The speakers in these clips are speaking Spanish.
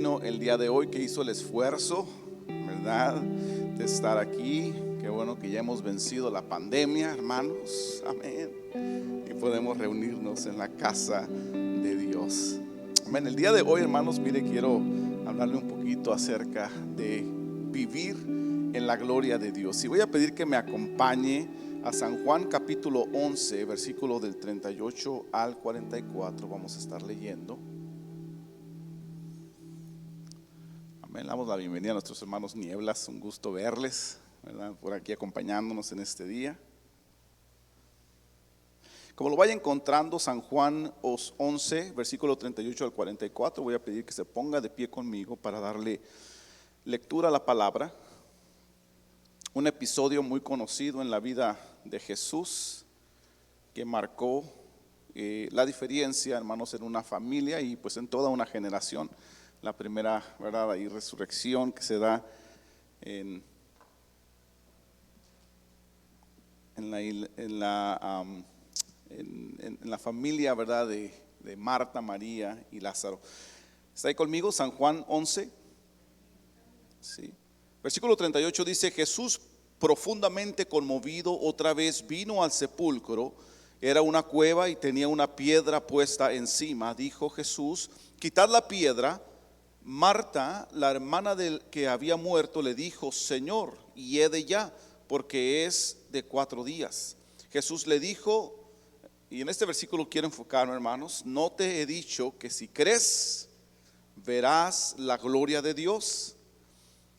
El día de hoy, que hizo el esfuerzo, ¿verdad?, de estar aquí. Qué bueno que ya hemos vencido la pandemia, hermanos, amén, y podemos reunirnos en la casa de Dios, amén. El día de hoy, hermanos, mire, quiero hablarle un poquito acerca de vivir en la gloria de Dios, y voy a pedir que me acompañe a San Juan capítulo 11, versículo del 38 al 44. Vamos a estar leyendo. Amén. Damos la bienvenida a nuestros hermanos Nieblas, un gusto verles, ¿verdad?, por aquí acompañándonos en este día. Como lo vaya encontrando, San Juan 11, versículo 38 al 44, voy a pedir que se ponga de pie conmigo para darle lectura a la palabra. Un episodio muy conocido en la vida de Jesús que marcó la diferencia, hermanos, en una familia y pues en toda una generación. La primera, ¿verdad?, y resurrección que se da en la familia, ¿verdad?, de Marta, María y Lázaro. ¿Está ahí conmigo? San Juan 11. Sí. Versículo 38 dice: Jesús, profundamente conmovido, otra vez vino al sepulcro. Era una cueva y tenía una piedra puesta encima. Dijo Jesús: quitad la piedra. Marta, la hermana del que había muerto, le dijo: Señor, hiede ya, porque es de 4 días. Jesús le dijo, y en este versículo quiero enfocarme, hermanos: no te he dicho que si crees verás la gloria de Dios.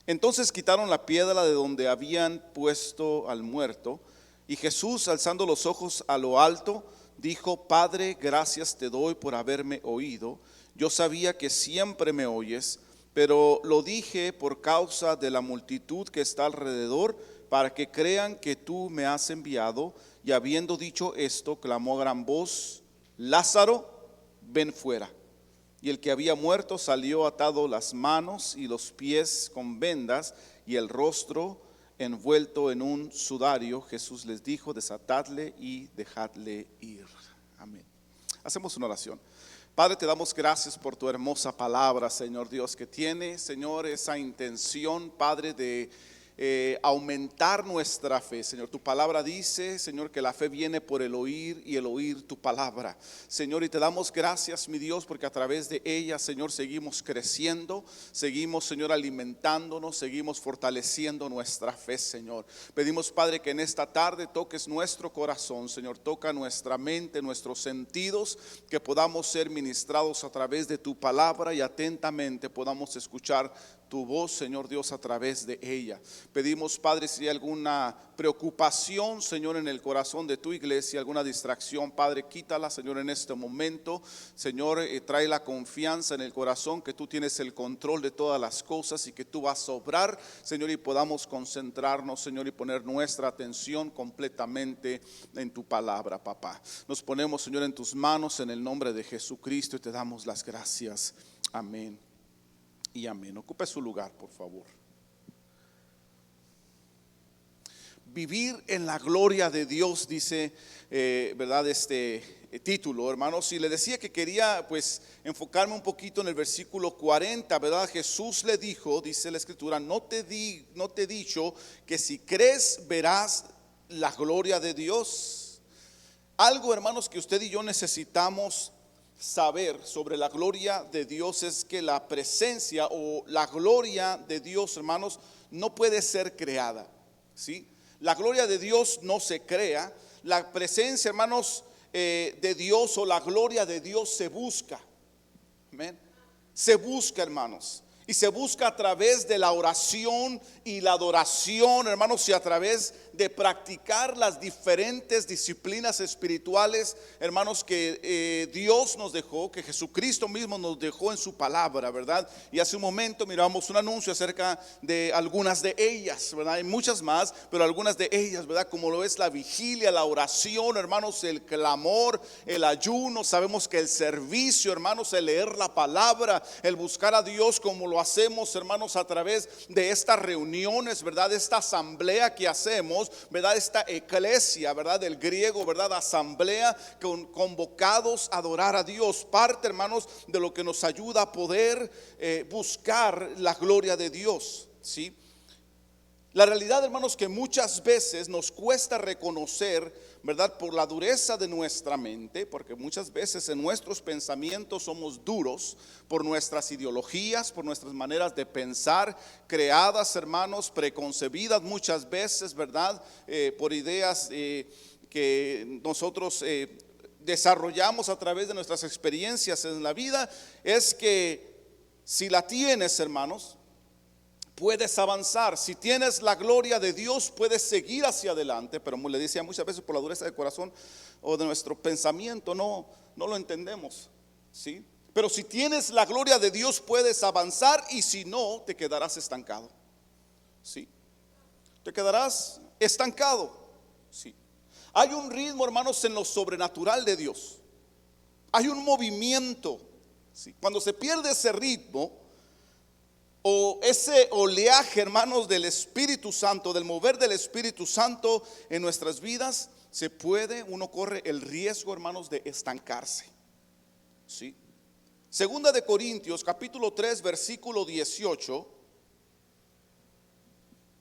Entonces quitaron la piedra de donde habían puesto al muerto, y Jesús, alzando los ojos a lo alto, dijo: Padre, gracias te doy por haberme oído. Yo sabía que siempre me oyes, pero lo dije por causa de la multitud que está alrededor, para que crean que tú me has enviado. Y habiendo dicho esto, clamó a gran voz: Lázaro, ven fuera. Y el que había muerto salió, atado las manos y los pies con vendas y el rostro envuelto en un sudario. Jesús les dijo: desatadle y dejadle ir. Amén. Hacemos una oración. Padre, te damos gracias por tu hermosa palabra, Señor Dios, que tiene, Señor, esa intención, Padre, de aumentar nuestra fe. Señor, tu palabra dice, Señor, que la fe viene por el oír y el oír tu palabra, Señor, y te damos gracias, mi Dios, porque a través de ella, Señor, seguimos creciendo, seguimos, Señor, alimentándonos, seguimos fortaleciendo nuestra fe, Señor. Pedimos, Padre, que en esta tarde toques nuestro corazón, Señor, toca nuestra mente, nuestros sentidos, que podamos ser ministrados a través de tu palabra y atentamente podamos escuchar tu voz, Señor Dios, a través de ella. Pedimos, Padre, si hay alguna preocupación, Señor, en el corazón de tu iglesia, alguna distracción, Padre, quítala, Señor, en este momento. Señor, trae la confianza en el corazón que tú tienes el control de todas las cosas y que tú vas a obrar, Señor, y podamos concentrarnos, Señor, y poner nuestra atención completamente en tu palabra, papá. Nos ponemos, Señor, en tus manos en el nombre de Jesucristo y te damos las gracias. Amén y amén. Ocupe su lugar, por favor. Vivir en la gloria de Dios, dice, verdad, este título, hermanos. Y le decía que quería pues enfocarme un poquito en el versículo 40, verdad. Jesús le dijo, dice la escritura: no te he dicho que si crees verás la gloria de Dios. Algo, hermanos, que usted y yo necesitamos saber sobre la gloria de Dios es que la presencia o la gloria de Dios, hermanos, no puede ser creada, ¿sí? La gloria de Dios no se crea. La presencia, hermanos, de Dios o la gloria de Dios se busca. Amén. Se busca, hermanos. Y se busca a través de la oración y la adoración, hermanos, y a través de practicar las diferentes disciplinas espirituales, hermanos, que Dios nos dejó, que Jesucristo mismo nos dejó en su palabra, ¿verdad? Y hace un momento miramos un anuncio acerca de algunas de ellas, ¿verdad? Hay muchas más, pero algunas de ellas, ¿verdad? Como lo es la vigilia, la oración, hermanos, el clamor, el ayuno. Sabemos que el servicio, hermanos, el leer la palabra, el buscar a Dios como lo hacemos, hermanos, a través de estas reuniones, ¿verdad? Esta asamblea que hacemos, ¿verdad? Esta eclesia, ¿verdad? Del griego, ¿verdad? Asamblea, convocados a adorar a Dios. Parte, hermanos, de lo que nos ayuda a poder buscar la gloria de Dios, ¿sí? La realidad, hermanos, que muchas veces nos cuesta reconocer, ¿verdad? Por la dureza de nuestra mente, porque muchas veces en nuestros pensamientos somos duros por nuestras ideologías, por nuestras maneras de pensar, creadas, hermanos, preconcebidas muchas veces, ¿verdad? Por ideas que nosotros desarrollamos a través de nuestras experiencias en la vida. Es que si la tienes, hermanos, puedes avanzar. Si tienes la gloria de Dios, puedes seguir hacia adelante. Pero como le decía, muchas veces por la dureza del corazón o de nuestro pensamiento no lo entendemos, ¿sí? Pero si tienes la gloria de Dios, puedes avanzar, y si no, te quedarás estancado, ¿sí? Te quedarás estancado, ¿sí? Hay un ritmo, hermanos, en lo sobrenatural de Dios. Hay un movimiento, ¿sí? Cuando se pierde ese ritmo o ese oleaje, hermanos, del Espíritu Santo, del mover del Espíritu Santo en nuestras vidas, uno corre el riesgo, hermanos, de estancarse, ¿sí? Segunda de Corintios, capítulo 3, versículo 18.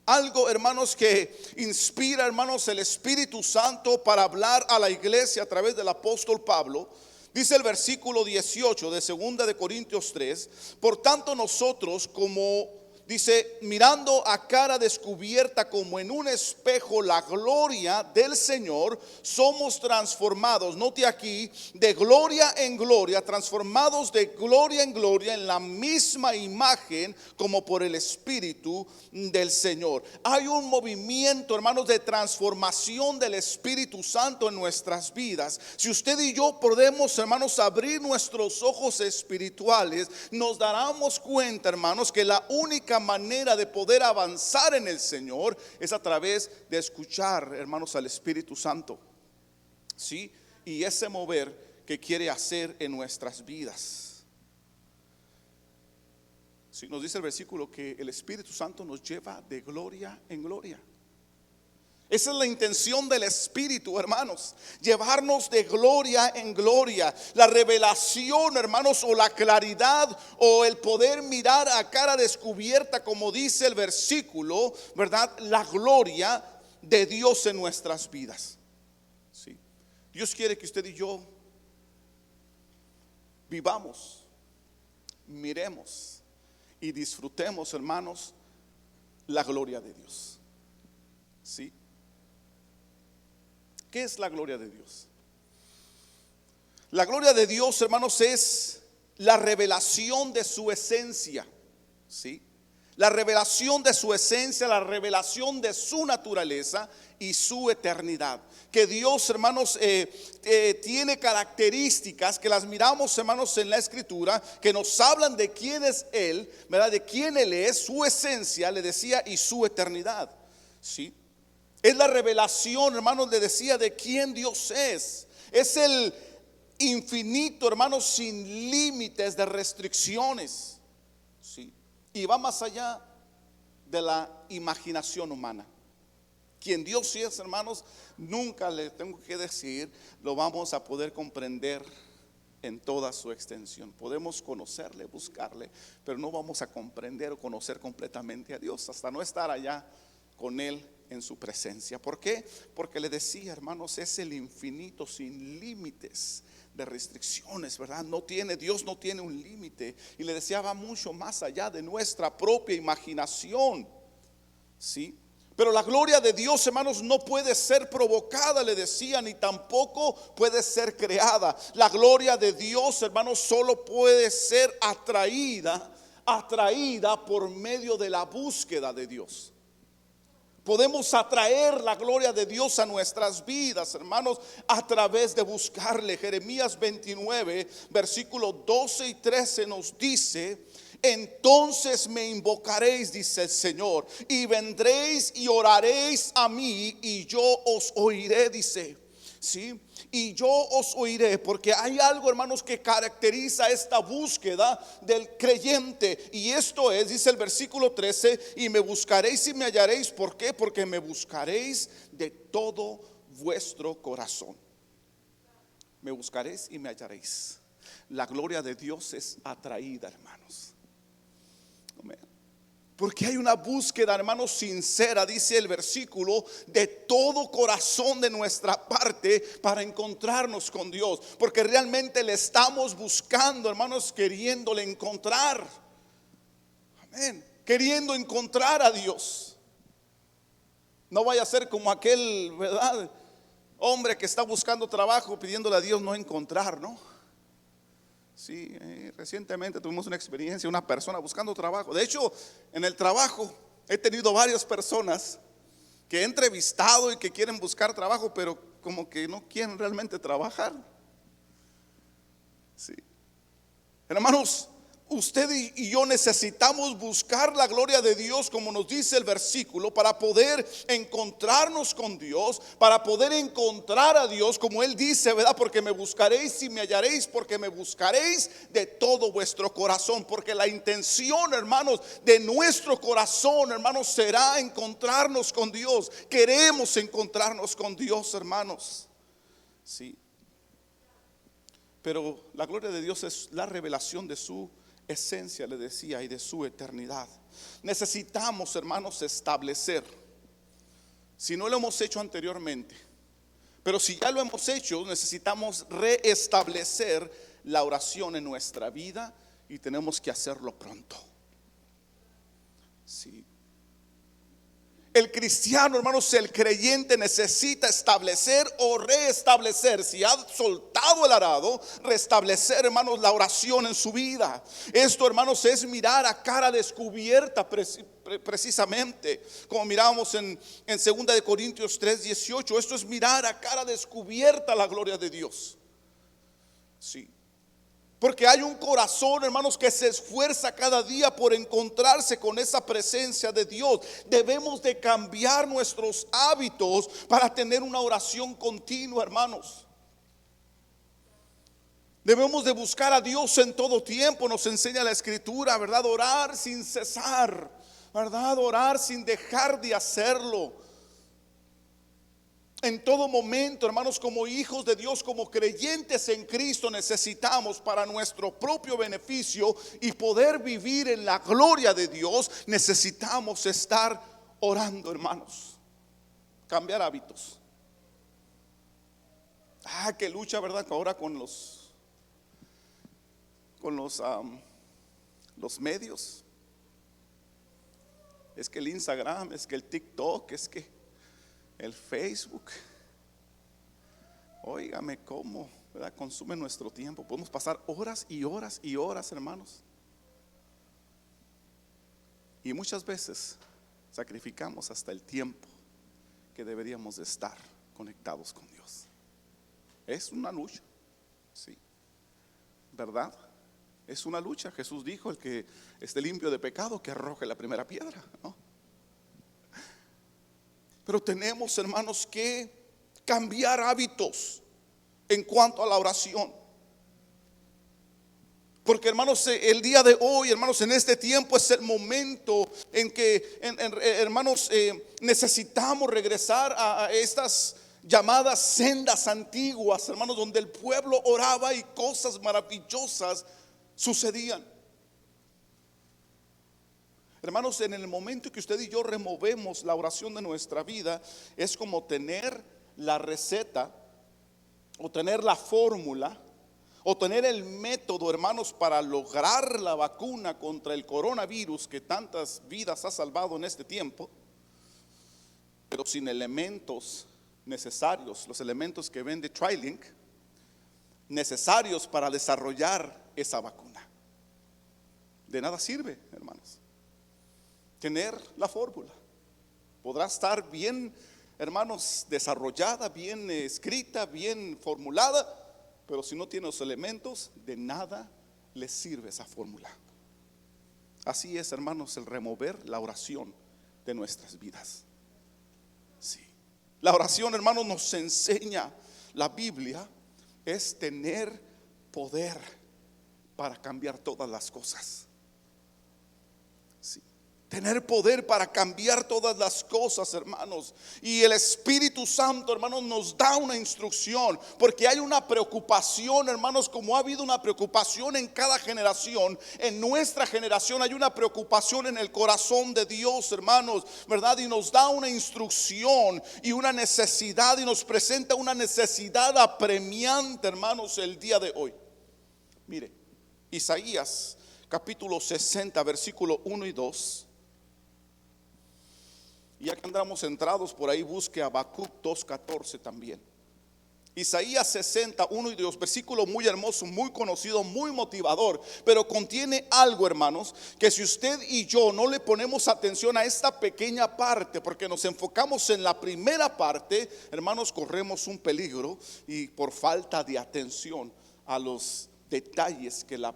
Algo, hermanos, que inspira, hermanos, el Espíritu Santo para hablar a la iglesia a través del apóstol Pablo. Dice el versículo 18 de segunda de Corintios 3: por tanto nosotros, como dice, mirando a cara descubierta como en un espejo la gloria del Señor, somos transformados, note aquí, de gloria en gloria, transformados de gloria en gloria en la misma imagen como por el Espíritu del Señor. Hay un movimiento, hermanos, de transformación del Espíritu Santo en nuestras vidas. Si usted y yo podemos, hermanos, abrir nuestros ojos espirituales, nos daremos cuenta, hermanos, que la única manera de poder avanzar en el Señor es a través de escuchar, hermanos, al Espíritu Santo, ¿sí? Y ese mover que quiere hacer en nuestras vidas. ¿Sí? Nos dice el versículo que el Espíritu Santo nos lleva de gloria en gloria. Esa es la intención del Espíritu, hermanos, llevarnos de gloria en gloria. La revelación, hermanos, o la claridad, o el poder mirar a cara descubierta, como dice el versículo, ¿verdad? La gloria de Dios en nuestras vidas, ¿sí? Dios quiere que usted y yo vivamos, miremos y disfrutemos, hermanos, la gloria de Dios, ¿sí? ¿Qué es la gloria de Dios? La gloria de Dios, hermanos, es la revelación de su esencia, ¿sí? La revelación de su esencia, la revelación de su naturaleza y su eternidad. Que Dios, hermanos, tiene características que las miramos, hermanos, en la Escritura, que nos hablan de quién es Él, ¿verdad? De quién Él es, su esencia, le decía, y su eternidad, ¿sí? Es la revelación, hermanos, le decía, de quién Dios es. Es el infinito, hermanos, sin límites de restricciones, ¿sí? Y va más allá de la imaginación humana. Quien Dios es, hermanos, nunca le tengo que decir, lo vamos a poder comprender en toda su extensión. Podemos conocerle, buscarle, pero no vamos a comprender o conocer completamente a Dios hasta no estar allá con Él en su presencia. ¿Por qué? Porque le decía, hermanos, es el infinito sin límites de restricciones, ¿verdad? Dios no tiene un límite. Y le decía, va mucho más allá de nuestra propia imaginación, ¿sí? Pero la gloria de Dios, hermanos, no puede ser provocada, le decía, ni tampoco puede ser creada. La gloria de Dios, hermanos, solo puede ser atraída por medio de la búsqueda de Dios. Podemos atraer la gloria de Dios a nuestras vidas, hermanos, a través de buscarle. Jeremías 29, versículos 12 y 13 nos dice: entonces me invocaréis, dice el Señor, y vendréis y oraréis a mí, y yo os oiré, dice. Sí, y yo os oiré, porque hay algo, hermanos, que caracteriza esta búsqueda del creyente, y esto es, dice el versículo 13, y me buscaréis y me hallaréis. ¿Por qué? Porque me buscaréis de todo vuestro corazón. Me buscaréis y me hallaréis. La gloria de Dios es atraída, hermanos. Amén. Porque hay una búsqueda, hermanos, sincera, dice el versículo, de todo corazón de nuestra parte para encontrarnos con Dios. Porque realmente le estamos buscando, hermanos, queriéndole encontrar. Amén. Queriendo encontrar a Dios. No vaya a ser como aquel, ¿verdad?, hombre que está buscando trabajo pidiéndole a Dios no encontrar, ¿no? Sí, recientemente tuvimos una experiencia, una persona buscando trabajo. De hecho, en el trabajo he tenido varias personas que he entrevistado y que quieren buscar trabajo, pero como que no quieren realmente trabajar. Sí. Hermanos, usted y yo necesitamos buscar la gloria de Dios, como nos dice el versículo, para poder encontrarnos con Dios, para poder encontrar a Dios, como Él dice, ¿verdad? Porque me buscaréis y me hallaréis, porque me buscaréis de todo vuestro corazón. Porque la intención, hermanos, de nuestro corazón, hermanos, será encontrarnos con Dios. Queremos encontrarnos con Dios, hermanos. Sí. Pero la gloria de Dios es la revelación de su esencia, le decía, y de su eternidad. Necesitamos, hermanos, establecer, si no lo hemos hecho anteriormente, pero si ya lo hemos hecho, necesitamos reestablecer la oración en nuestra vida, y tenemos que hacerlo pronto. Sí. El cristiano, hermanos, el creyente necesita establecer o reestablecer, si ha soltado el arado, restablecer, hermanos, la oración en su vida. Esto, hermanos, es mirar a cara descubierta precisamente, como miramos en 2 de Corintios 3:18. Esto es mirar a cara descubierta la gloria de Dios. Sí. Porque hay un corazón, hermanos, que se esfuerza cada día por encontrarse con esa presencia de Dios. Debemos de cambiar nuestros hábitos para tener una oración continua, hermanos. Debemos de buscar a Dios en todo tiempo. Nos enseña la Escritura, ¿verdad? Orar sin cesar, ¿verdad? Orar sin dejar de hacerlo. En todo momento, hermanos, como hijos de Dios, como creyentes en Cristo, necesitamos, para nuestro propio beneficio y poder vivir en la gloria de Dios, necesitamos estar orando, hermanos. Cambiar hábitos. Qué lucha, ¿verdad? Ahora con los medios. Es que el Instagram, es que el TikTok, es que el Facebook. Óigame cómo, ¿verdad?, consume nuestro tiempo. Podemos pasar horas y horas y horas, hermanos. Y muchas veces sacrificamos hasta el tiempo que deberíamos de estar conectados con Dios. Es una lucha, sí, ¿verdad? Es una lucha. Jesús dijo: el que esté limpio de pecado, que arroje la primera piedra, ¿no? Pero tenemos, hermanos, que cambiar hábitos en cuanto a la oración. Porque, hermanos, el día de hoy, hermanos, en este tiempo es el momento en que, hermanos, necesitamos regresar a estas llamadas sendas antiguas, hermanos, donde el pueblo oraba y cosas maravillosas sucedían. Hermanos, en el momento que usted y yo removemos la oración de nuestra vida, es como tener la receta, o tener la fórmula, o tener el método, hermanos, para lograr la vacuna contra el coronavirus que tantas vidas ha salvado en este tiempo, pero sin elementos necesarios, los elementos que vende TriLink, necesarios para desarrollar esa vacuna. De nada sirve, hermanos, tener la fórmula. Podrá estar bien, hermanos, desarrollada, bien escrita, bien formulada, pero si no tiene los elementos, de nada le sirve esa fórmula. Así es, hermanos, el remover la oración de nuestras vidas. Sí. La oración, hermanos, nos enseña la Biblia, es tener poder para cambiar todas las cosas. Sí. Tener poder para cambiar todas las cosas, hermanos. Y el Espíritu Santo, hermanos, nos da una instrucción, porque hay una preocupación, hermanos, como ha habido una preocupación en cada generación. En nuestra generación hay una preocupación en el corazón de Dios, hermanos, ¿verdad? Y nos da una instrucción y una necesidad, y nos presenta una necesidad apremiante, hermanos, el día de hoy. Mire, Isaías capítulo 60, versículo 1 y 2. Y ya que andamos centrados por ahí, busque Habacuc 2:14 también. Isaías 60, 1 y 2, versículo muy hermoso, muy conocido, muy motivador, pero contiene algo, hermanos, que si usted y yo no le ponemos atención a esta pequeña parte, porque nos enfocamos en la primera parte, hermanos, corremos un peligro, y por falta de atención a los detalles que la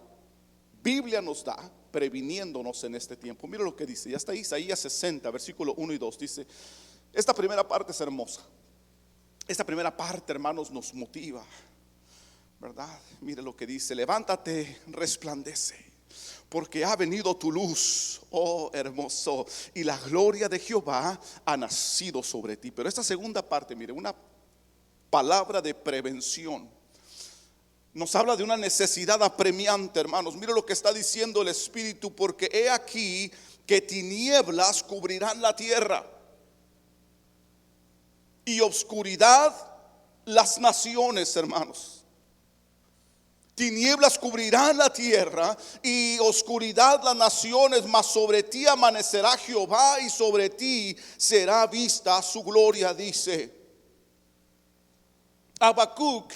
Biblia nos da, previniéndonos en este tiempo. Mira lo que dice, ya está ahí, Isaías 60, versículo 1 y 2. Dice, esta primera parte es hermosa. Esta primera parte, hermanos, nos motiva, ¿verdad? Mire lo que dice: levántate, resplandece, porque ha venido tu luz, oh hermoso, y la gloria de Jehová ha nacido sobre ti. Pero esta segunda parte, mire, una palabra de prevención. Nos habla de una necesidad apremiante, hermanos. Mira lo que está diciendo el Espíritu: porque he aquí que tinieblas cubrirán la tierra y obscuridad las naciones, hermanos. Tinieblas cubrirán la tierra y oscuridad las naciones, mas sobre ti amanecerá Jehová y sobre ti será vista su gloria, dice Habacuc.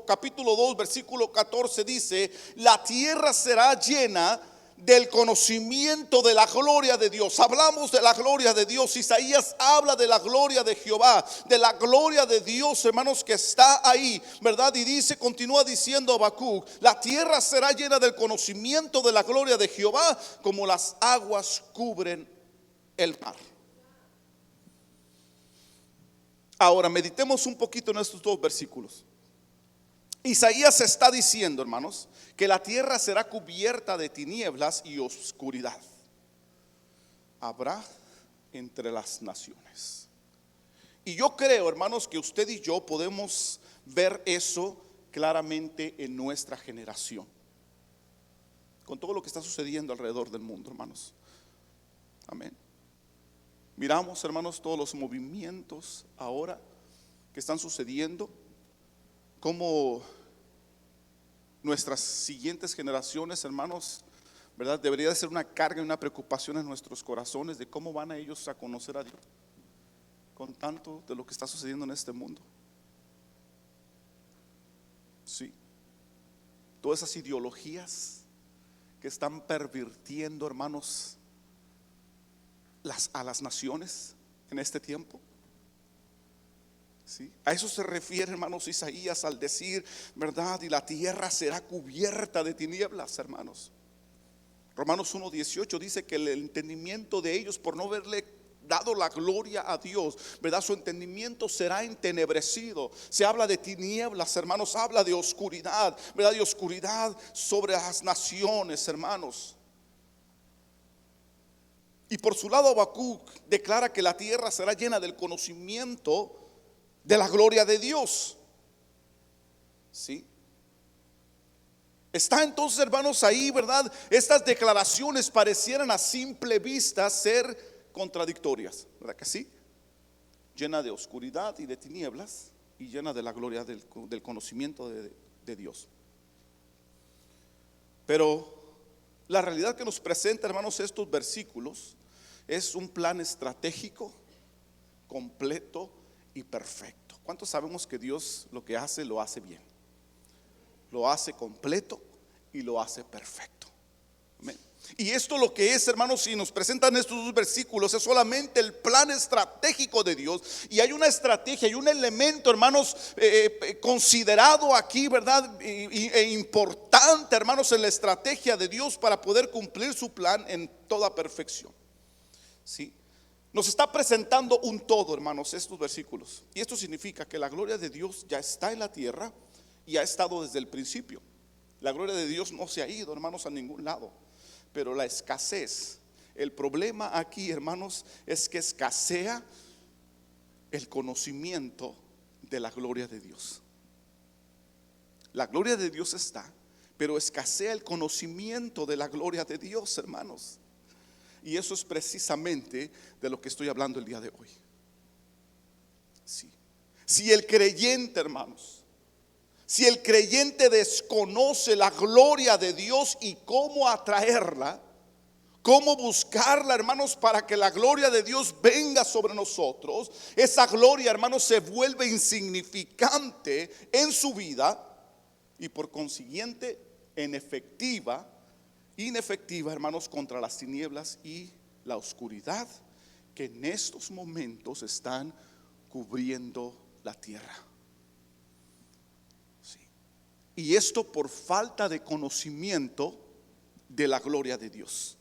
Capítulo 2, versículo 14 dice: la tierra será llena del conocimiento de la gloria de Dios. Hablamos de la gloria de Dios. Isaías habla de la gloria de Jehová, de la gloria de Dios, hermanos, que está ahí, ¿verdad? Y dice, continúa diciendo Habacuc: la tierra será llena del conocimiento de la gloria de Jehová, como las aguas cubren el mar. Ahora meditemos un poquito en estos dos versículos. Isaías está diciendo, hermanos, que la tierra será cubierta de tinieblas y oscuridad habrá entre las naciones. Y yo creo, hermanos, que usted y yo podemos ver eso claramente en nuestra generación, con todo lo que está sucediendo alrededor del mundo, hermanos. Amén. Miramos, hermanos, todos los movimientos ahora que están sucediendo, cómo nuestras siguientes generaciones, hermanos, ¿verdad? Debería de ser una carga y una preocupación en nuestros corazones de cómo van a ellos a conocer a Dios con tanto de lo que está sucediendo en este mundo. Sí, todas esas ideologías que están pervirtiendo, hermanos, a las naciones en este tiempo. ¿Sí? A eso se refiere, hermanos, Isaías al decir, ¿verdad? Y la tierra será cubierta de tinieblas, hermanos. Romanos 1:18 dice que el entendimiento de ellos, por no haberle dado la gloria a Dios, ¿verdad? Su entendimiento será entenebrecido. Se habla de tinieblas, hermanos, habla de oscuridad, ¿verdad? De oscuridad sobre las naciones, hermanos. Y por su lado Habacuc declara que la tierra será llena del conocimiento de la gloria de Dios. ¿Sí? Está entonces, hermanos, ahí, ¿verdad? Estas declaraciones parecieran a simple vista ser contradictorias, ¿verdad que sí? Llena de oscuridad y de tinieblas, y llena de la gloria del conocimiento de Dios. Pero la realidad que nos presenta, hermanos, estos versículos es un plan estratégico, completo y perfecto. ¿Cuántos sabemos que Dios lo que hace, lo hace bien? Lo hace completo y lo hace perfecto. Amén. Y esto lo que es, hermanos, si nos presentan estos dos versículos, es solamente el plan estratégico de Dios. Y hay una estrategia, hay un elemento, hermanos, considerado aquí, ¿verdad? E importante, hermanos, en la estrategia de Dios para poder cumplir su plan en toda perfección. ¿Sí? Nos está presentando un todo, hermanos, estos versículos. Y esto significa que la gloria de Dios ya está en la tierra y ha estado desde el principio. La gloria de Dios no se ha ido, hermanos, a ningún lado. Pero la escasez, el problema aquí, hermanos, es que escasea el conocimiento de la gloria de Dios. La gloria de Dios está, pero escasea el conocimiento de la gloria de Dios, hermanos. Y eso es precisamente de lo que estoy hablando el día de hoy. Sí. Si el creyente, hermanos, si el creyente desconoce la gloria de Dios y cómo atraerla, cómo buscarla, hermanos, para que la gloria de Dios venga sobre nosotros, esa gloria, hermanos, se vuelve insignificante en su vida y por consiguiente inefectiva, hermanos, contra las tinieblas y la oscuridad que en estos momentos están cubriendo la tierra. Sí. Y esto por falta de conocimiento de la gloria de Dios.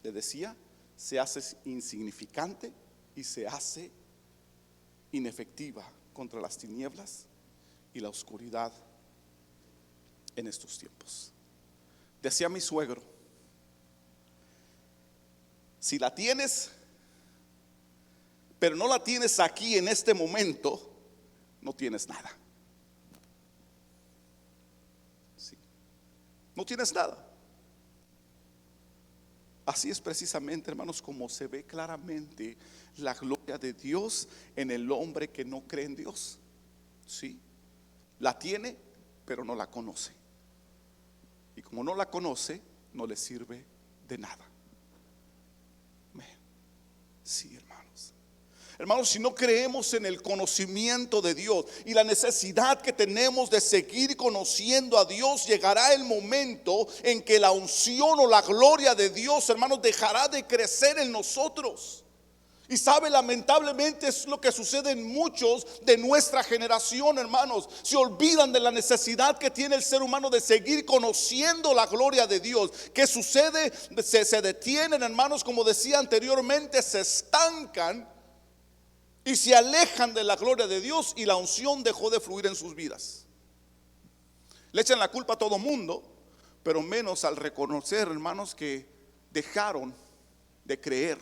Le decía, se hace insignificante y se hace inefectiva contra las tinieblas y la oscuridad en estos tiempos. Decía mi suegro, si la tienes, pero no la tienes aquí en este momento, no tienes nada. Sí. No tienes nada. Así es precisamente, hermanos, como se ve claramente la gloria de Dios en el hombre que no cree en Dios. Sí, la tiene, pero no la conoce. Y como no la conoce, no le sirve de nada. Sí, hermanos. Hermanos, si no creemos en el conocimiento de Dios y la necesidad que tenemos de seguir conociendo a Dios, llegará el momento en que la unción o la gloria de Dios, hermanos, dejará de crecer en nosotros. Y sabe, lamentablemente es lo que sucede en muchos de nuestra generación, hermanos. Se olvidan de la necesidad que tiene el ser humano de seguir conociendo la gloria de Dios. ¿Qué sucede? Se detienen, hermanos, como decía anteriormente, se estancan y se alejan de la gloria de Dios, y la unción dejó de fluir en sus vidas. Le echan la culpa a todo mundo, pero menos al reconocer, hermanos, que dejaron de creer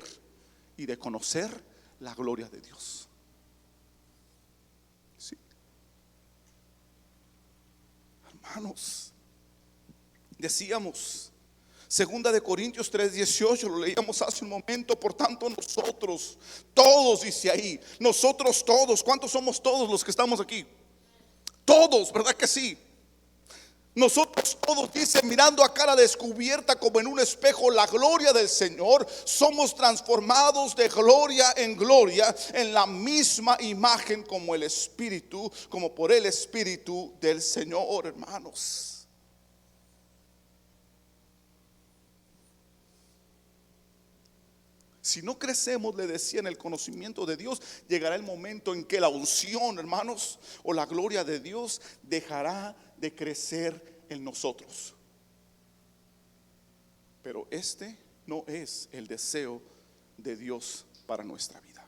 y de conocer la gloria de Dios. Sí. Hermanos, decíamos, Segunda de Corintios 3:18, lo leíamos hace un momento. Por tanto nosotros todos, dice ahí, nosotros todos, ¿cuántos somos todos los que estamos aquí? Todos, ¿verdad que sí? Nosotros todos, dice, mirando a cara descubierta como en un espejo la gloria del Señor, somos transformados de gloria en gloria en la misma imagen como el Espíritu, como por el Espíritu del Señor, hermanos. Si no crecemos, le decía, en el conocimiento de Dios, llegará el momento en que la unción, hermanos, o la gloria de Dios dejará de crecer en nosotros. Pero este no es el deseo de Dios para nuestra vida.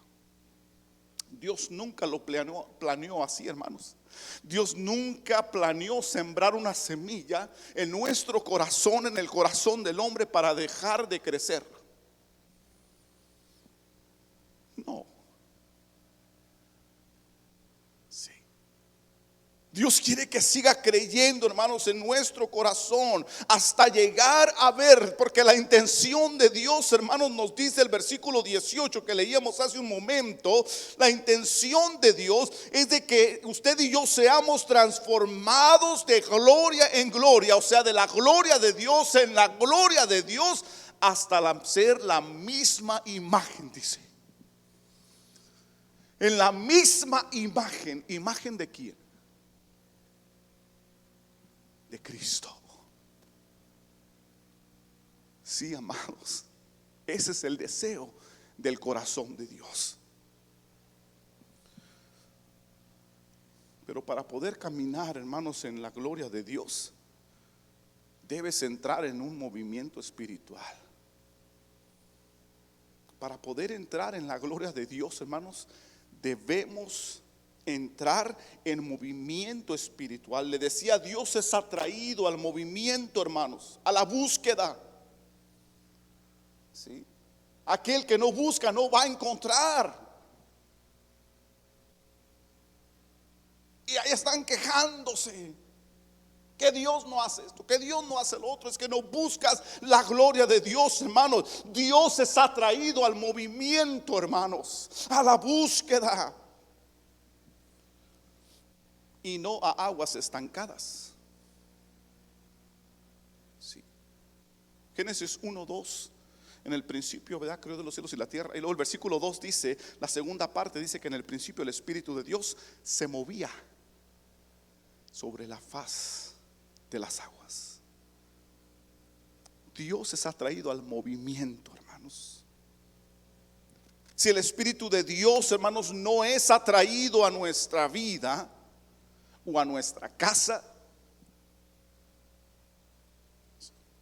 Dios nunca lo planeó así, hermanos. Dios nunca planeó sembrar una semilla en nuestro corazón, en el corazón del hombre, para dejar de crecer. No. Sí. Dios quiere que siga creyendo, hermanos, en nuestro corazón hasta llegar a ver, porque la intención de Dios, hermanos, nos dice el versículo 18 que leíamos hace un momento. La intención de Dios es de que usted y yo seamos transformados de gloria en gloria, o sea, de la gloria de Dios en la gloria de Dios, hasta ser la misma imagen, dice. En la misma imagen. ¿Imagen de quién? De Cristo. Sí, amados, ese es el deseo del corazón de Dios. Pero para poder caminar, hermanos, en la gloria de Dios, debes entrar en un movimiento espiritual. para poder entrar en la gloria de Dios, hermanos, debemos entrar en movimiento espiritual. Le decía, Dios es atraído al movimiento, hermanos, a la búsqueda. ¿Sí? Aquel que no busca no va a encontrar. Y ahí están quejándose que Dios no hace esto, que Dios no hace lo otro. Es que no buscas la gloria de Dios, hermanos. Dios es atraído al movimiento, hermanos, a la búsqueda, y no a aguas estancadas. Sí. Génesis 1:2. En el principio, ¿verdad? Creó de los cielos y la tierra. Y luego el versículo 2 dice, la segunda parte dice que en el principio el Espíritu de Dios se movía sobre la faz de las aguas. Dios es atraído al movimiento, hermanos. Si el Espíritu de Dios, hermanos, no es atraído a nuestra vida o a nuestra casa,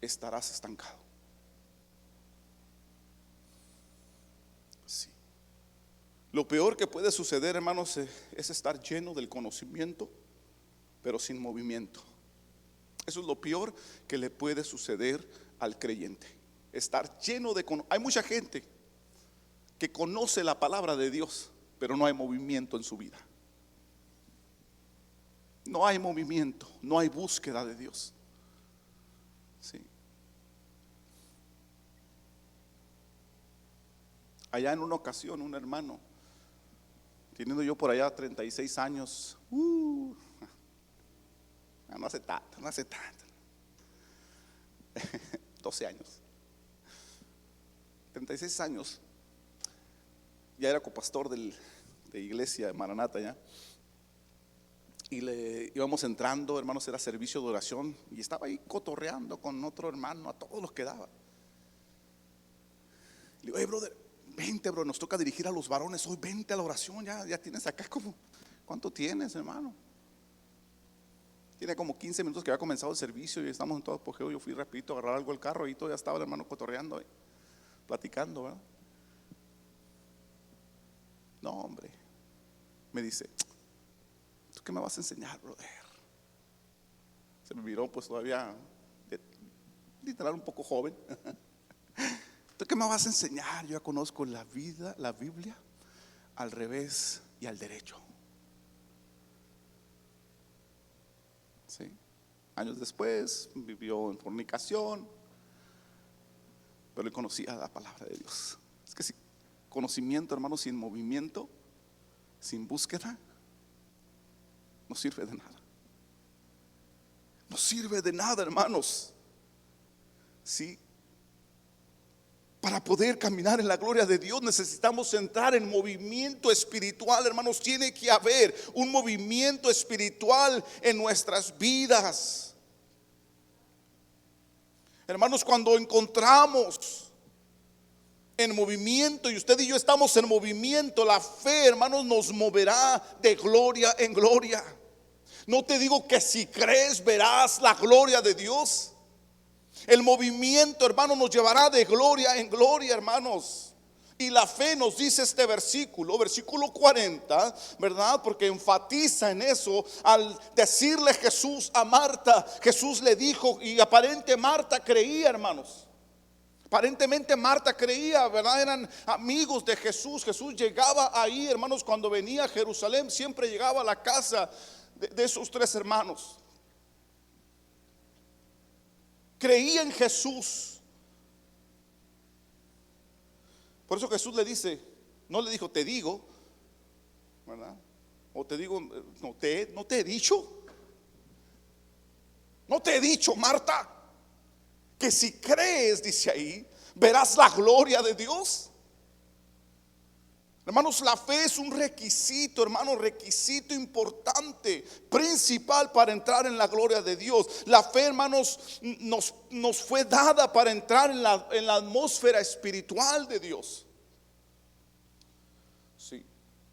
estarás estancado. Sí. Lo peor que puede suceder, hermanos, es estar lleno del conocimiento, pero sin movimiento. Eso es lo peor que le puede suceder al creyente. Estar lleno de conocimiento. Hay mucha gente que conoce la palabra de Dios, pero no hay movimiento en su vida. No hay movimiento, no hay búsqueda de Dios. Sí. Allá en una ocasión, un hermano, teniendo yo por allá 36 años, no hace tanto, 12 años, 36 años, ya era copastor de iglesia de Maranata ya. Y le íbamos entrando, hermanos, era servicio de oración, y estaba ahí cotorreando con otro hermano a todos los que daba. Le digo, hey brother, vente bro, nos toca dirigir a los varones hoy, vente a la oración, ya tienes acá como, ¿cuánto tienes, hermano? Tiene como 15 minutos que había comenzado el servicio y estamos en todo apogeo. Yo fui rapidito a agarrar algo del carro y todavía estaba el hermano cotorreando ahí, platicando, ¿verdad? No, hombre, me dice, ¿tú qué me vas a enseñar, brother? Se me miró pues todavía literal un poco joven. ¿Tú qué me vas a enseñar? Yo ya conozco la Biblia al revés y al derecho. ¿Sí? Años después vivió en fornicación, pero él conocía la palabra de Dios. Es que si conocimiento, hermanos, sin movimiento, sin búsqueda, no sirve de nada. No sirve de nada, hermanos. Sí. Para poder caminar en la gloria de Dios necesitamos entrar en movimiento espiritual, hermanos. Tiene que haber un movimiento espiritual en nuestras vidas. Hermanos, cuando encontramos en movimiento, y usted y yo estamos en movimiento, la fe, hermanos, nos moverá de gloria en gloria. No te digo que si crees verás la gloria de Dios. El movimiento, hermano, nos llevará de gloria en gloria, hermanos. Y la fe nos dice este versículo 40, ¿verdad? Porque enfatiza en eso al decirle Jesús a Marta. Jesús le dijo, y aparentemente Marta creía, hermanos. Aparentemente Marta creía, ¿verdad? Eran amigos de Jesús. Jesús llegaba ahí, hermanos, cuando venía a Jerusalén, siempre llegaba a la casa de esos tres hermanos. Creía en Jesús. Por eso Jesús le dice, no le dijo te digo, ¿verdad? O te digo, no te he dicho. No te he dicho, Marta, que si crees, dice ahí, verás la gloria de Dios. Hermanos, la fe es un requisito, hermanos, requisito importante, principal para entrar en la gloria de Dios. La fe, hermanos, nos fue dada para entrar en la atmósfera espiritual de Dios. Sí.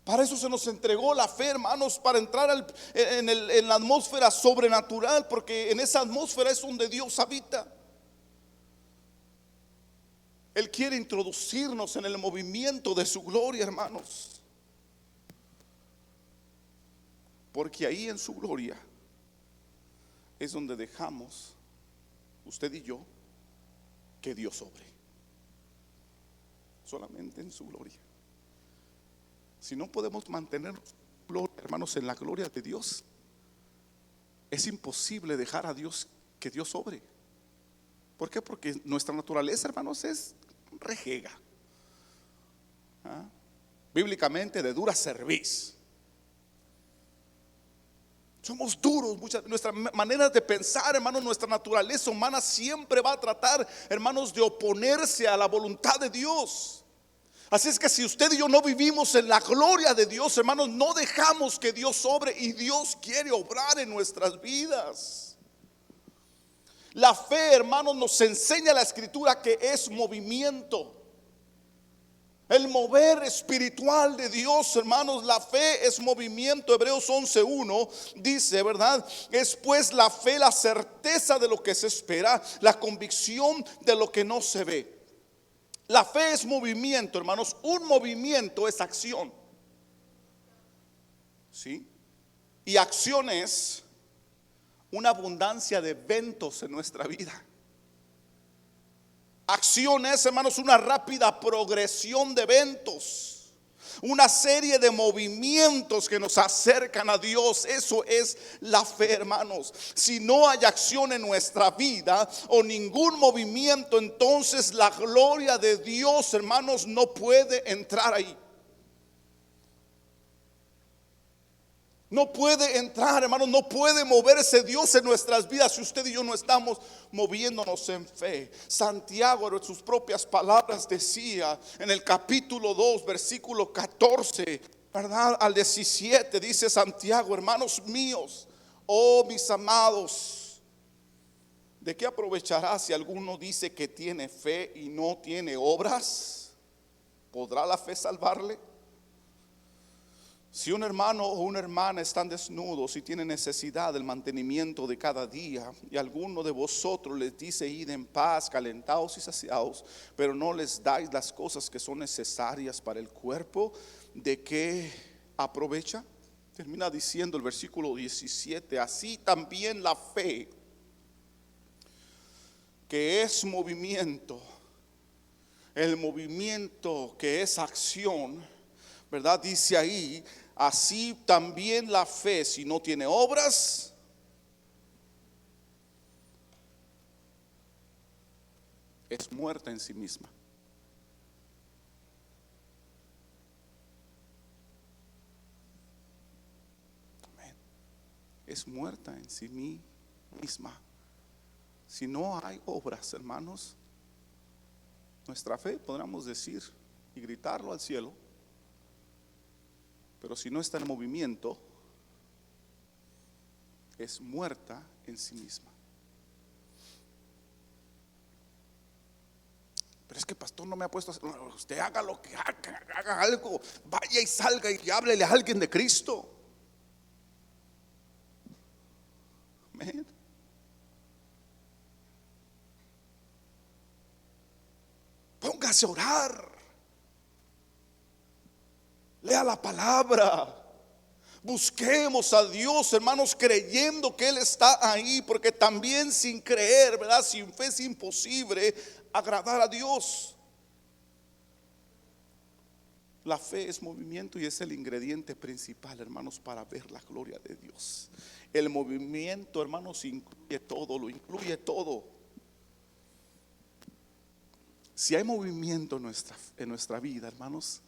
Para eso se nos entregó la fe, hermanos, para entrar en la atmósfera sobrenatural, porque en esa atmósfera es donde Dios habita. Él quiere introducirnos en el movimiento de su gloria, hermanos. Porque ahí en su gloria es donde dejamos, usted y yo, que Dios obre. Solamente en su gloria. Si no podemos mantenernos, hermanos, en la gloria de Dios, es imposible dejar a Dios, que Dios obre. ¿Por qué? Porque nuestra naturaleza, hermanos, es rejega. Bíblicamente, de dura cerviz. Somos duros, nuestra manera de pensar, hermanos, nuestra naturaleza humana siempre va a tratar, hermanos, de oponerse a la voluntad de Dios. Así es que si usted y yo no vivimos en la gloria de Dios, hermanos, no dejamos que Dios obre, y Dios quiere obrar en nuestras vidas. La fe, hermanos, nos enseña la Escritura que es movimiento. El mover espiritual de Dios, hermanos, la fe es movimiento. Hebreos 11:1 dice, ¿verdad? Es pues la fe la certeza de lo que se espera, la convicción de lo que no se ve. La fe es movimiento, hermanos. Un movimiento es acción. ¿Sí? Y acción es una abundancia de eventos en nuestra vida. Acción es, hermanos, una rápida progresión de eventos, una serie de movimientos que nos acercan a Dios. Eso es la fe, hermanos. Si no hay acción en nuestra vida o ningún movimiento, entonces la gloria de Dios, hermanos, no puede entrar ahí. No puede entrar, hermanos, no puede moverse Dios en nuestras vidas si usted y yo no estamos moviéndonos en fe. Santiago, en sus propias palabras, decía en el capítulo 2, versículo 14, ¿verdad? Al 17, dice Santiago: hermanos míos, oh mis amados, ¿de qué aprovechará si alguno dice que tiene fe y no tiene obras? ¿Podrá la fe salvarle? Si un hermano o una hermana están desnudos y tienen necesidad del mantenimiento de cada día, y alguno de vosotros les dice: id en paz, calentados y saciados, pero no les dais las cosas que son necesarias para el cuerpo, ¿de qué aprovecha? Termina diciendo el versículo 17: así también la fe, que es movimiento, el movimiento que es acción, ¿verdad? Dice ahí: así también la fe, si no tiene obras, es muerta en sí misma. Amén. Es muerta en sí misma. Si no hay obras, hermanos, nuestra fe, podríamos decir y gritarlo al cielo, pero si no está en movimiento, es muerta en sí misma. Pero es que, pastor, no me ha puesto a hacer. Usted haga lo que haga algo, vaya y salga y háblele a alguien de Cristo. Amén. Póngase a orar. Lea la palabra. Busquemos a Dios, hermanos, creyendo que Él está ahí, porque también sin creer, ¿verdad? Sin fe es imposible agradar a Dios. La fe es movimiento y es el ingrediente principal, hermanos, para ver la gloria de Dios. El movimiento, hermanos, incluye todo, lo incluye todo. Si hay movimiento en nuestra vida, hermanos,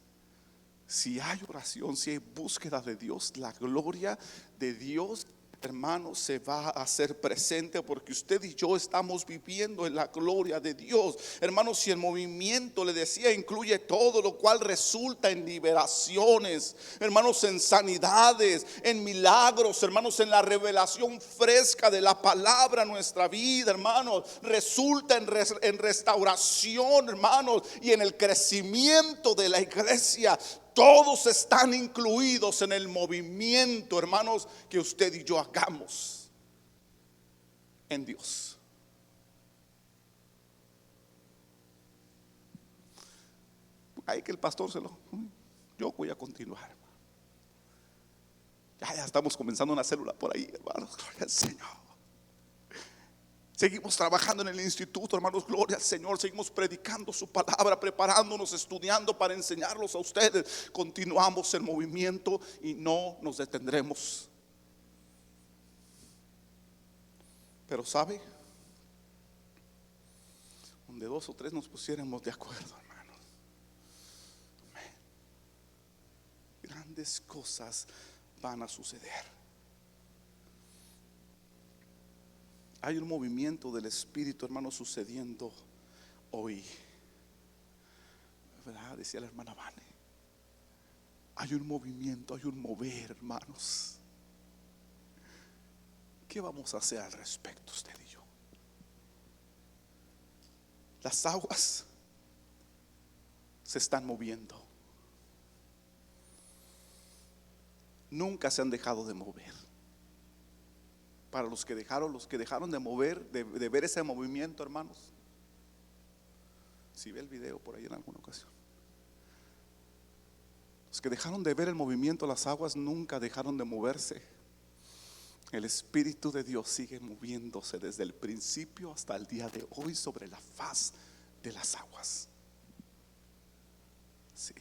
si hay oración, si hay búsqueda de Dios, la gloria de Dios, hermanos, se va a hacer presente, porque usted y yo estamos viviendo en la gloria de Dios. Hermanos, si el movimiento, le decía, incluye todo, lo cual resulta en liberaciones, hermanos, en sanidades, en milagros, hermanos, en la revelación fresca de la palabra en nuestra vida, hermanos, resulta en restauración, hermanos, y en el crecimiento de la iglesia. Todos están incluidos en el movimiento, hermanos, que usted y yo hagamos en Dios. Ay, que el pastor yo voy a continuar. Ya estamos comenzando una célula por ahí, hermanos, gloria al Señor. Seguimos trabajando en el instituto, hermanos, gloria al Señor. Seguimos predicando su palabra, preparándonos, estudiando para enseñarlos a ustedes. Continuamos el movimiento y no nos detendremos. Pero ¿sabe? Donde 2 o 3 nos pusiéramos de acuerdo, hermanos, grandes cosas van a suceder. Hay un movimiento del Espíritu, hermano, sucediendo hoy, ¿verdad? Decía la hermana Vane. Hay un movimiento, hay un mover, hermanos. ¿Qué vamos a hacer al respecto, usted y yo? Las aguas se están moviendo. Nunca se han dejado de mover. Para los que dejaron de mover, de ver ese movimiento, hermanos. Si ve el video por ahí en alguna ocasión. Los que dejaron de ver el movimiento, las aguas nunca dejaron de moverse. El Espíritu de Dios sigue moviéndose desde el principio hasta el día de hoy sobre la faz de las aguas. Sí.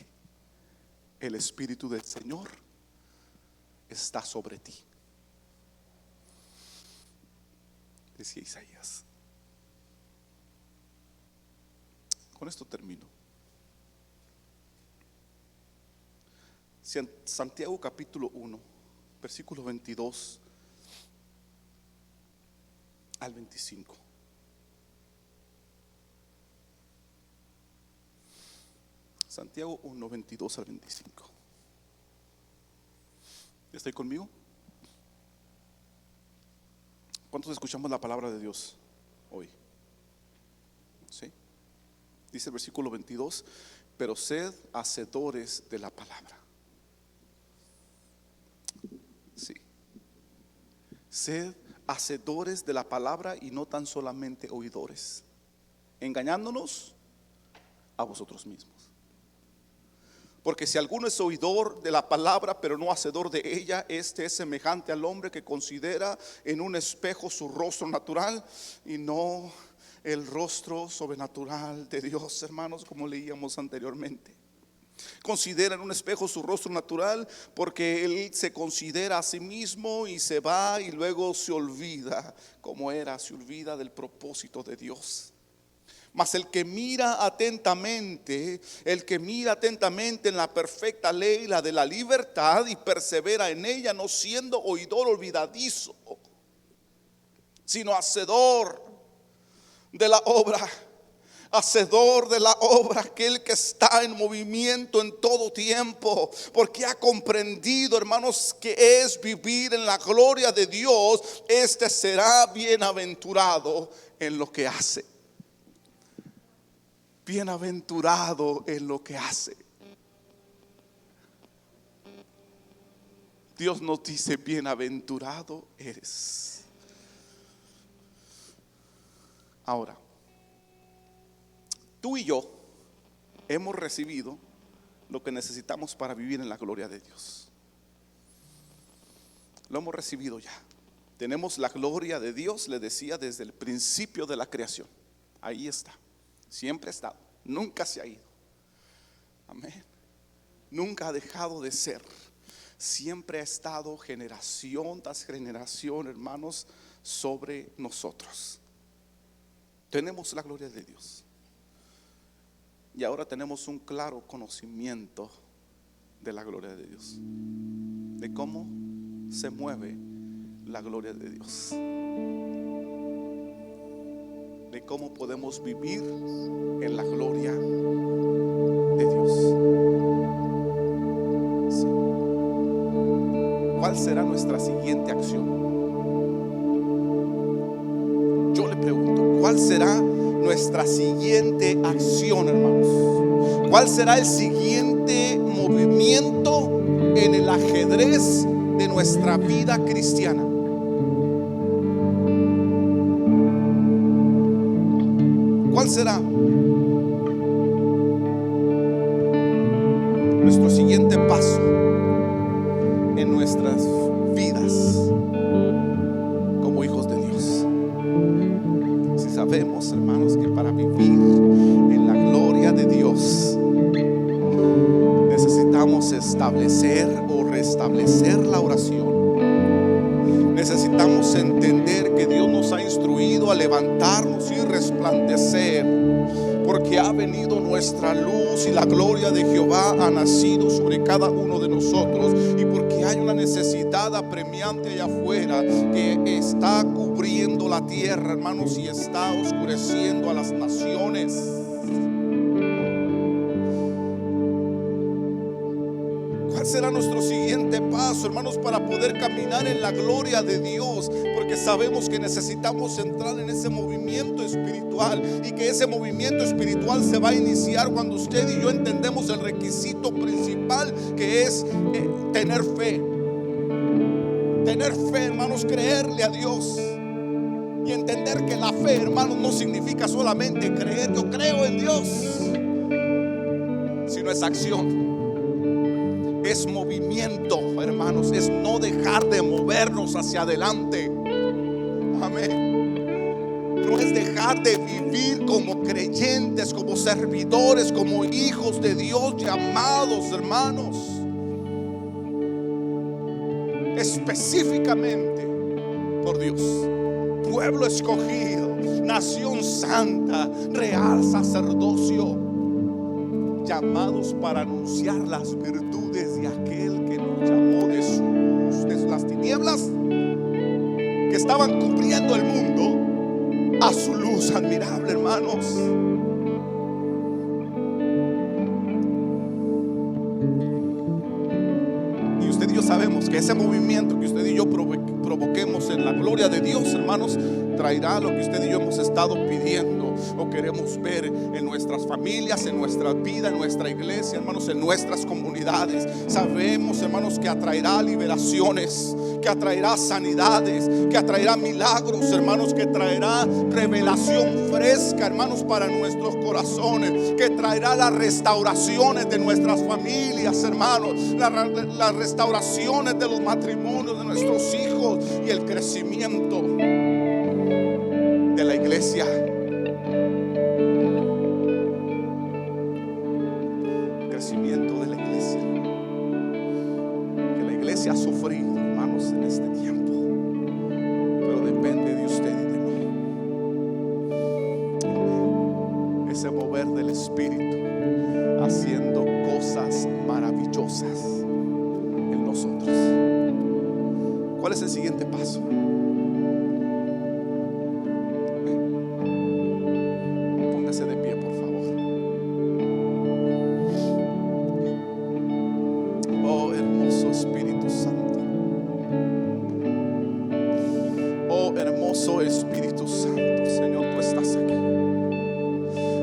El Espíritu del Señor está sobre ti. Decía Isaías. Con esto termino. Santiago capítulo 1, versículo 22 al 25. Santiago 1, 22 al 25. ¿Está conmigo? ¿Cuántos escuchamos la palabra de Dios hoy? ¿Sí? Dice el versículo 22: pero sed hacedores de la palabra. Sí. Sed hacedores de la palabra y no tan solamente oidores, engañándonos a vosotros mismos. Porque si alguno es oidor de la palabra, pero no hacedor de ella, este es semejante al hombre que considera en un espejo su rostro natural y no el rostro sobrenatural de Dios, hermanos, como leíamos anteriormente. Considera en un espejo su rostro natural, porque él se considera a sí mismo y se va y luego se olvida como era, se olvida del propósito de Dios. Mas el que mira atentamente en la perfecta ley, la de la libertad, y persevera en ella, no siendo oidor olvidadizo, sino hacedor de la obra. Hacedor de la obra, aquel que está en movimiento en todo tiempo, porque ha comprendido, hermanos, que es vivir en la gloria de Dios. Este será bienaventurado en lo que hace. Bienaventurado en lo que hace. Dios nos dice: bienaventurado eres. Ahora, tú y yo hemos recibido lo que necesitamos para vivir en la gloria de Dios. Lo hemos recibido ya. Tenemos la gloria de Dios, le decía, desde el principio de la creación. Ahí está. Siempre ha estado, nunca se ha ido. Amén. Nunca ha dejado de ser. Siempre ha estado generación tras generación, hermanos, sobre nosotros. Tenemos la gloria de Dios. Y ahora tenemos un claro conocimiento de la gloria de Dios, de cómo se mueve la gloria de Dios, de cómo podemos vivir en la gloria de Dios. Sí. ¿Cuál será nuestra siguiente acción? Yo le pregunto, ¿cuál será nuestra siguiente acción, hermanos? ¿Cuál será el siguiente movimiento en el ajedrez de nuestra vida cristiana? ¿Cuál será? nuestro siguiente paso en nuestras vidas como hijos de Dios. Si sabemos, hermanos, que para vivir en la gloria de Dios necesitamos establecer o restablecer la oración, necesitamos entender que Dios nos ha instruido a levantarnos y resplandecer, porque ha venido nuestra luz y la gloria de Jehová ha nacido sobre cada uno de nosotros, y porque hay una necesidad apremiante allá afuera que está cubriendo la tierra, hermanos, y está oscureciendo a las naciones. ¿Cuál será nuestro siguiente paso, hermanos, para poder caminar en la gloria de Dios? Porque sabemos que necesitamos entrar en ese movimiento espiritual, y que ese movimiento espiritual se va a iniciar cuando usted y yo entendemos el requisito principal, que es tener fe. Tener fe, hermanos, creerle a Dios. Y entender que la fe, hermanos, no significa solamente creer, yo creo en Dios, sino es acción. Es movimiento, hermanos, es no dejar de movernos hacia adelante. Amén. No es dejar de vivir como creyentes, como servidores, como hijos de Dios llamados, hermanos, específicamente por Dios, pueblo escogido, nación santa, real sacerdocio, llamados para anunciar las virtudes de aquel que nos llamó de las tinieblas que estaban cubriendo el mundo a su luz admirable, hermanos. Y usted y yo sabemos que ese movimiento que usted y yo provoquemos en la gloria de Dios, hermanos, traerá lo que usted y yo hemos estado pidiendo o queremos ver en nuestras familias, en nuestra vida, en nuestra iglesia, hermanos, en nuestras comunidades. Sabemos, hermanos, que atraerá liberaciones, que atraerá sanidades, que atraerá milagros, hermanos, que traerá revelación fresca, hermanos, para nuestros corazones, que traerá las restauraciones de nuestras familias, hermanos, las restauraciones de los matrimonios de nuestros hijos y el crecimiento de la iglesia. Crecimiento de la iglesia, que la iglesia ha sufrido, hermanos, en este tiempo, pero depende de usted y de mí. Amén. Ese mover del Espíritu haciendo cosas maravillosas en nosotros. ¿Cuál es el siguiente paso? Póngase de pie, por favor. Oh, hermoso Espíritu Santo. Oh, hermoso Espíritu Santo, Señor, tú estás aquí.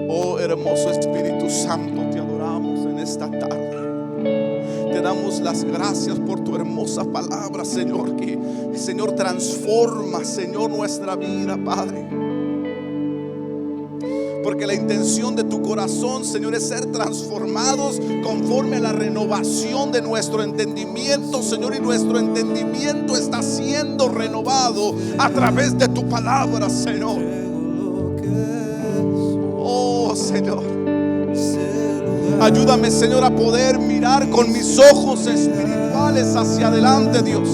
Oh, hermoso Espíritu Santo, te adoramos en esta tarde. Te damos las gracias por tu hermosa palabra, Señor, que, Señor, transforma, Señor, nuestra vida, Padre. Porque la intención de tu corazón, Señor, es ser transformados conforme a la renovación de nuestro entendimiento, Señor. Y nuestro entendimiento está siendo renovado a través de tu palabra, Señor. Oh, Señor, ayúdame, Señor, a poder mirar con mis ojos espirituales hacia adelante, Dios.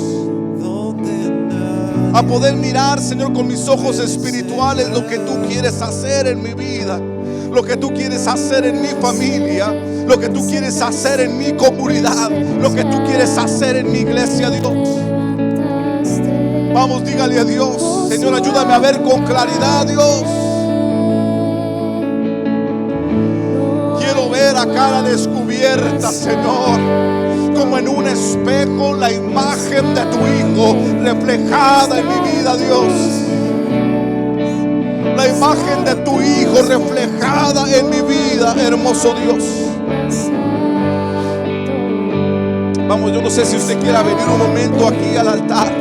A poder mirar, Señor, con mis ojos espirituales lo que tú quieres hacer en mi vida, lo que tú quieres hacer en mi familia, lo que tú quieres hacer en mi comunidad, lo que tú quieres hacer en mi iglesia, Dios. Vamos, dígale a Dios: Señor, ayúdame a ver con claridad, Dios. Quiero ver a cara descubierta, Señor, como en un espejo, la imagen de tu Hijo reflejada en mi vida, Dios. La imagen de tu Hijo reflejada en mi vida, hermoso Dios. Vamos, yo no sé si usted quiera venir un momento aquí al altar.